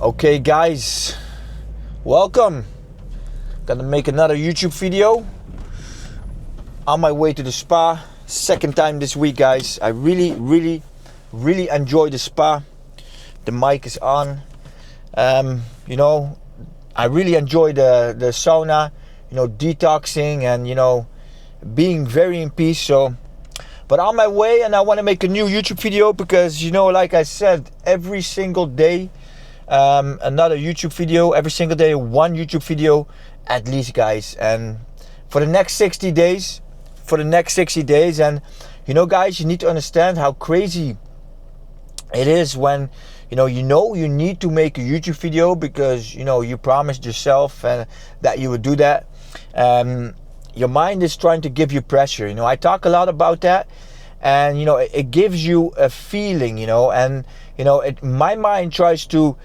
Okay guys, welcome. Gonna make another YouTube video on my way to the spa. Second time this week, guys. I really enjoy the spa. The mic is on. I really enjoy the sauna, detoxing and being very in peace. So but on my way, and I want to make a new YouTube video because like I said, every single day another YouTube video, every single day one YouTube video at least, guys. And for the next 60 days, and guys, you need to understand how crazy it is when you need to make a YouTube video because you promised yourself and that you would do that. Your mind is trying to give you pressure. I talk a lot about that, and it gives you a feeling, and my mind tries to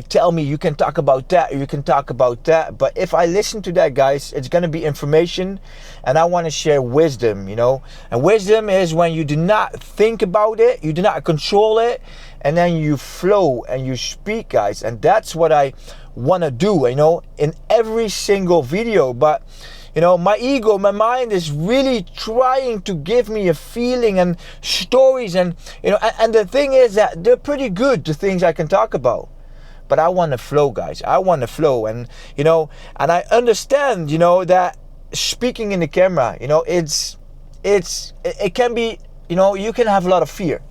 tell me you can talk about that, or you can talk about that. But if I listen to that, guys, it's gonna be information, and I want to share wisdom. And wisdom is when you do not think about it, you do not control it, and then you flow and you speak, guys. And that's what I want to do, in every single video. But my ego, my mind is really trying to give me a feeling and stories, and and the thing is that they're pretty good, the things I can talk about. But I want to flow, guys. I want to flow, and and I understand, that speaking in the camera, it can be, you can have a lot of fear,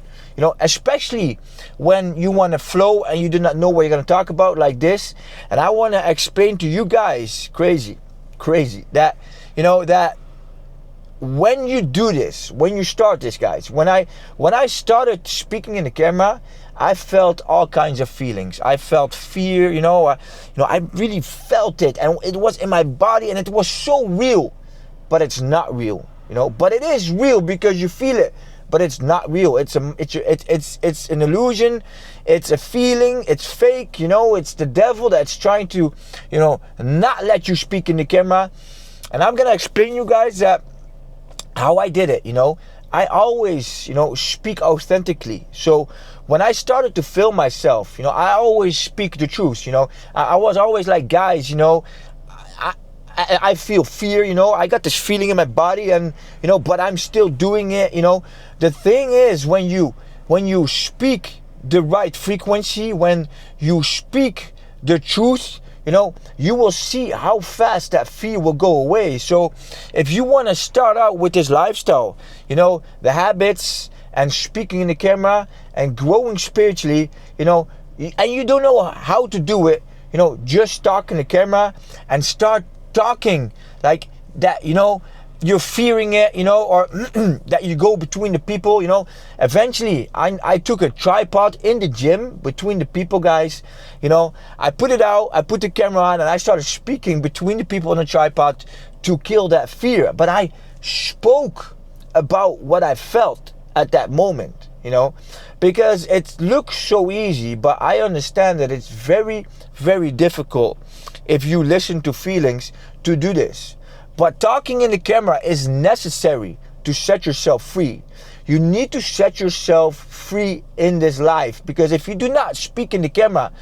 especially when you want to flow and you do not know what you're going to talk about, like this. And I want to explain to you guys, crazy, that that when you do this, when you start this, guys, when I started speaking in the camera, I felt all kinds of feelings. I felt fear, I really felt it, and it was in my body, and it was so real. But it's not real, but it is real because you feel it. But it's not real. It's an illusion. It's a feeling. It's fake. It's the devil that's trying to, not let you speak in the camera. And I'm gonna explain you guys that how I did it. I always, speak authentically. So when I started to film myself, I always speak the truth. I was always like, guys, I feel fear, I got this feeling in my body, and but I'm still doing it. The thing is, when you speak the right frequency, when you speak the truth, you will see how fast that fear will go away. So if you want to start out with this lifestyle, the habits and speaking in the camera and growing spiritually, and you don't know how to do it, just talk in the camera and start talking like that, you're fearing it, or that you go between the people, Eventually, I took a tripod in the gym between the people, guys. I put it out, I put the camera on, and I started speaking between the people on the tripod to kill that fear. But I spoke about what I felt at that moment, because it looks so easy, but I understand that it's very, very difficult if you listen to feelings to do this. But talking in the camera is necessary to set yourself free. You need to set yourself free in this life, because if you do not speak in the camera,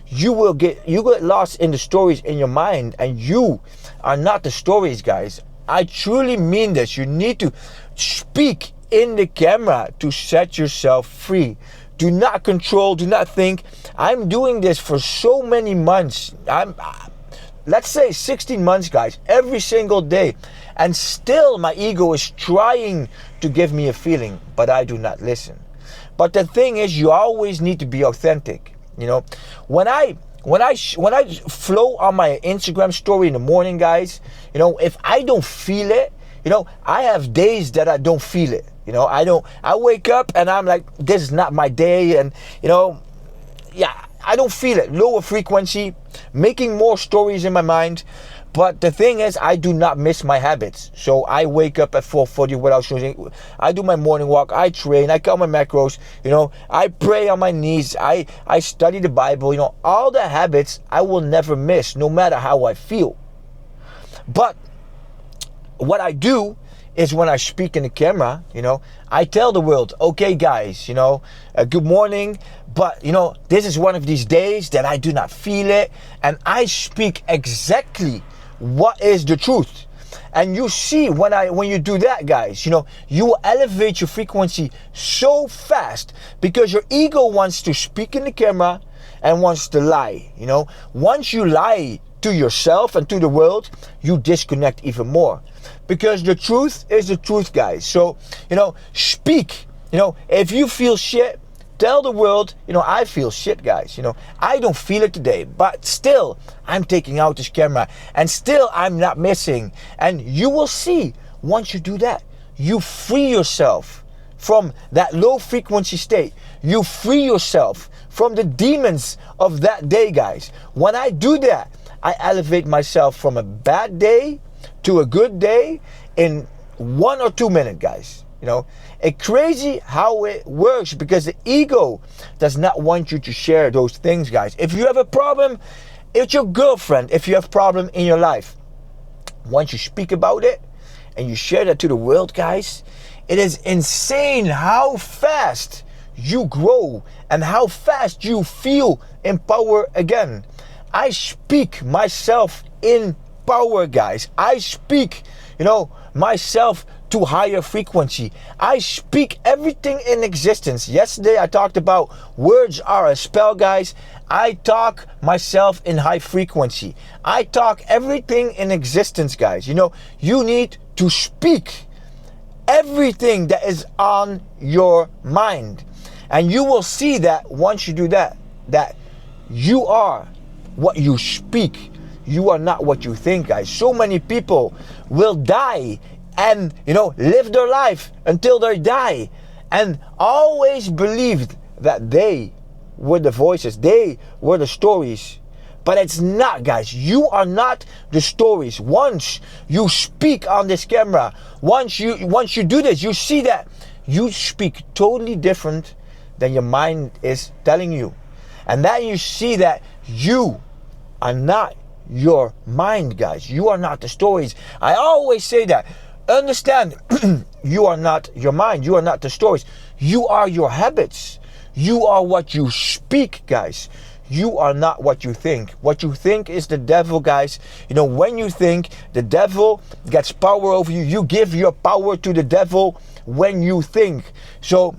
you get lost in the stories in your mind, and you are not the stories, guys. I truly mean this. You need to speak in the camera to set yourself free. Do not control, do not think. I'm doing this for so many months. Let's say 16 months, guys, every single day. And still my ego is trying to give me a feeling, but I do not listen. But the thing is, you always need to be authentic. When I flow on my Instagram story in the morning, guys, if I don't feel it, I have days that I don't feel it. I wake up and I'm like, this is not my day. And, I don't feel it. Lower frequency, making more stories in my mind. But the thing is, I do not miss my habits. So I wake up at 4:40 without showing. I do my morning walk. I train. I count my macros. I pray on my knees. I study the Bible. All the habits I will never miss, no matter how I feel. But what I do is when I speak in the camera, I tell the world, okay guys, good morning, But this is one of these days that I do not feel it, and I speak exactly what is the truth. And you see, when you do that, guys, you will elevate your frequency so fast, because your ego wants to speak in the camera and wants to lie. Once you lie to yourself and to the world, you disconnect even more, because the truth is the truth, guys. So speak. If you feel shit, tell the world, I feel shit, guys. I don't feel it today, but still, I'm taking out this camera, and still, I'm not missing. And you will see, once you do that, you free yourself from that low frequency state. You free yourself from the demons of that day, guys. When I do that, I elevate myself from a bad day to a good day in 1 or 2 minutes, guys. It's crazy how it works, because the ego does not want you to share those things, guys. If you have a problem, it's your girlfriend. If you have a problem in your life, once you speak about it and you share that to the world, guys, it is insane how fast you grow and how fast you feel in power again. I speak myself in power, guys. I speak, myself to higher frequency. I speak everything in existence. Yesterday I talked about words are a spell, guys. I talk myself in high frequency. I talk everything in existence, guys. You need to speak everything that is on your mind. And you will see that once you do that you are what you speak. You are not what you think, guys. So many people will die and live their life until they die, and always believed that they were the voices, they were the stories. But it's not, guys. You are not the stories. Once you speak on this camera, once you do this, you see that you speak totally different than your mind is telling you. And then you see that you are not your mind, guys. You are not the stories. I always say that. Understand, you are not your mind. You are not the stories. You are your habits. You are what you speak, guys. You are not what you think. What you think is the devil, guys. When you think, the devil gets power over you. You give your power to the devil when you think. So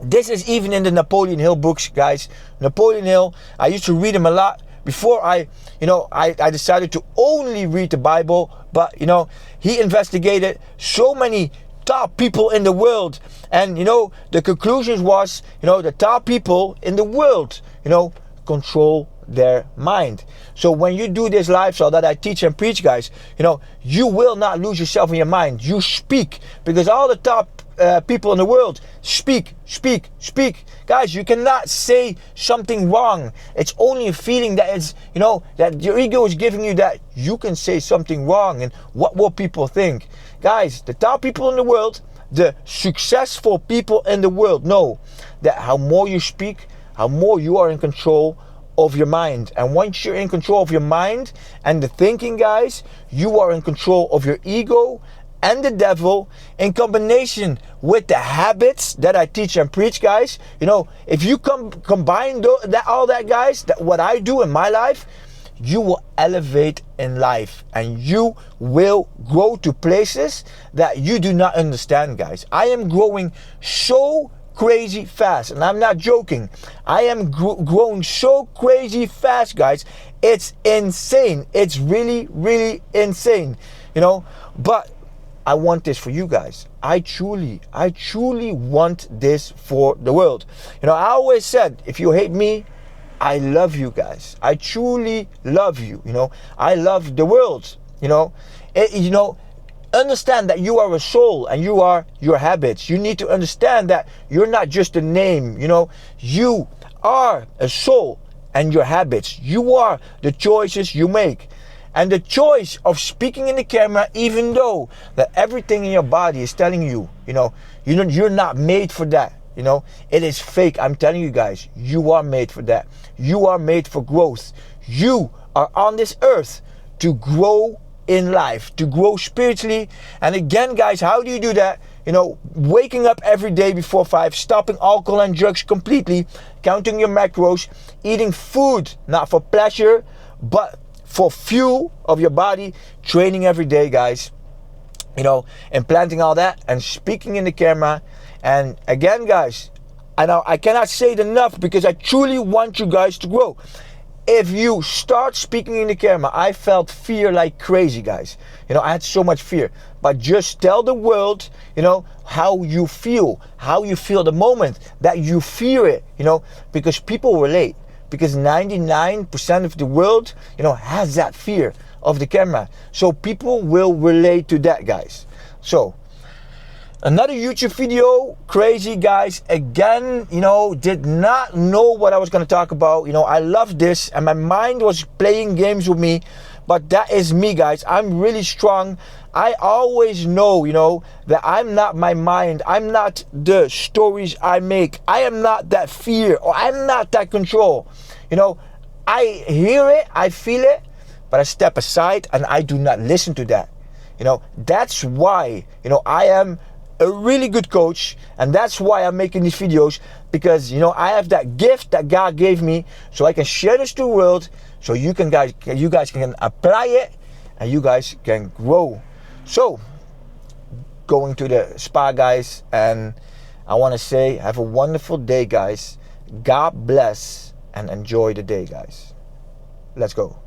this is even in the Napoleon Hill books, guys. Napoleon Hill, I used to read him a lot before I decided to only read the Bible. But he investigated so many top people in the world, and the conclusion was, the top people in the world control their mind. So when you do this lifestyle that I teach and preach, guys, you will not lose yourself in your mind. You speak, because all the top people in the world speak. Guys, you cannot say something wrong. It's only a feeling that it's, that your ego is giving you, that you can say something wrong, and what will people think? Guys, the top people in the world, the successful people in the world know that how more you speak, how more you are in control of your mind. And once you're in control of your mind and the thinking, guys, you are in control of your ego and the devil, in combination with the habits that I teach and preach, guys. If you combine all that, guys, that what I do in my life, you will elevate in life, and you will grow to places that you do not understand, guys. I am growing so crazy fast, and I'm not joking. I am growing so crazy fast, guys. It's insane. It's really, really insane. But I want this for you guys. I truly want this for the world. I always said, if you hate me, I love you, guys. I truly love you. I love the world. Understand that you are a soul and you are your habits. You need to understand that you're not just a name. You are a soul and your habits. You are the choices you make. And the choice of speaking in the camera, even though that everything in your body is telling you, you're not made for that. It is fake. I'm telling you guys, you are made for that. You are made for growth. You are on this earth to grow in life, to grow spiritually. And again, guys, how do you do that? you know, waking up every day before 5, stopping alcohol and drugs completely, counting your macros, eating food not for pleasure but for fuel of your body, training every day, guys, you know, implanting all that and speaking in the camera. And again, guys, I know I cannot say it enough because I truly want you guys to grow. If you start speaking in the camera, I felt fear like crazy, guys. You know, I had so much fear. But just tell the world, you know, how you feel the moment that you fear it, you know, because people relate. Because 99% of the world, you know, has that fear of the camera. So people will relate to that, guys. So another YouTube video, crazy, guys. Again, you know, did not know what I was going to talk about. You know, I love this and my mind was playing games with me. But that is me, guys. I'm really strong. I always know, you know, that I'm not my mind. I'm not the stories I make. I am not that fear, or I'm not that control. You know, I hear it, I feel it, but I step aside and I do not listen to that. You know, that's why, you know, I am a really good coach, and that's why I'm making these videos, because, you know, I have that gift that God gave me, so I can share this to the world, so you guys can apply it, and you guys can grow. So, going to the spa, guys, and I want to say, have a wonderful day, guys. God bless, and enjoy the day, guys. Let's go.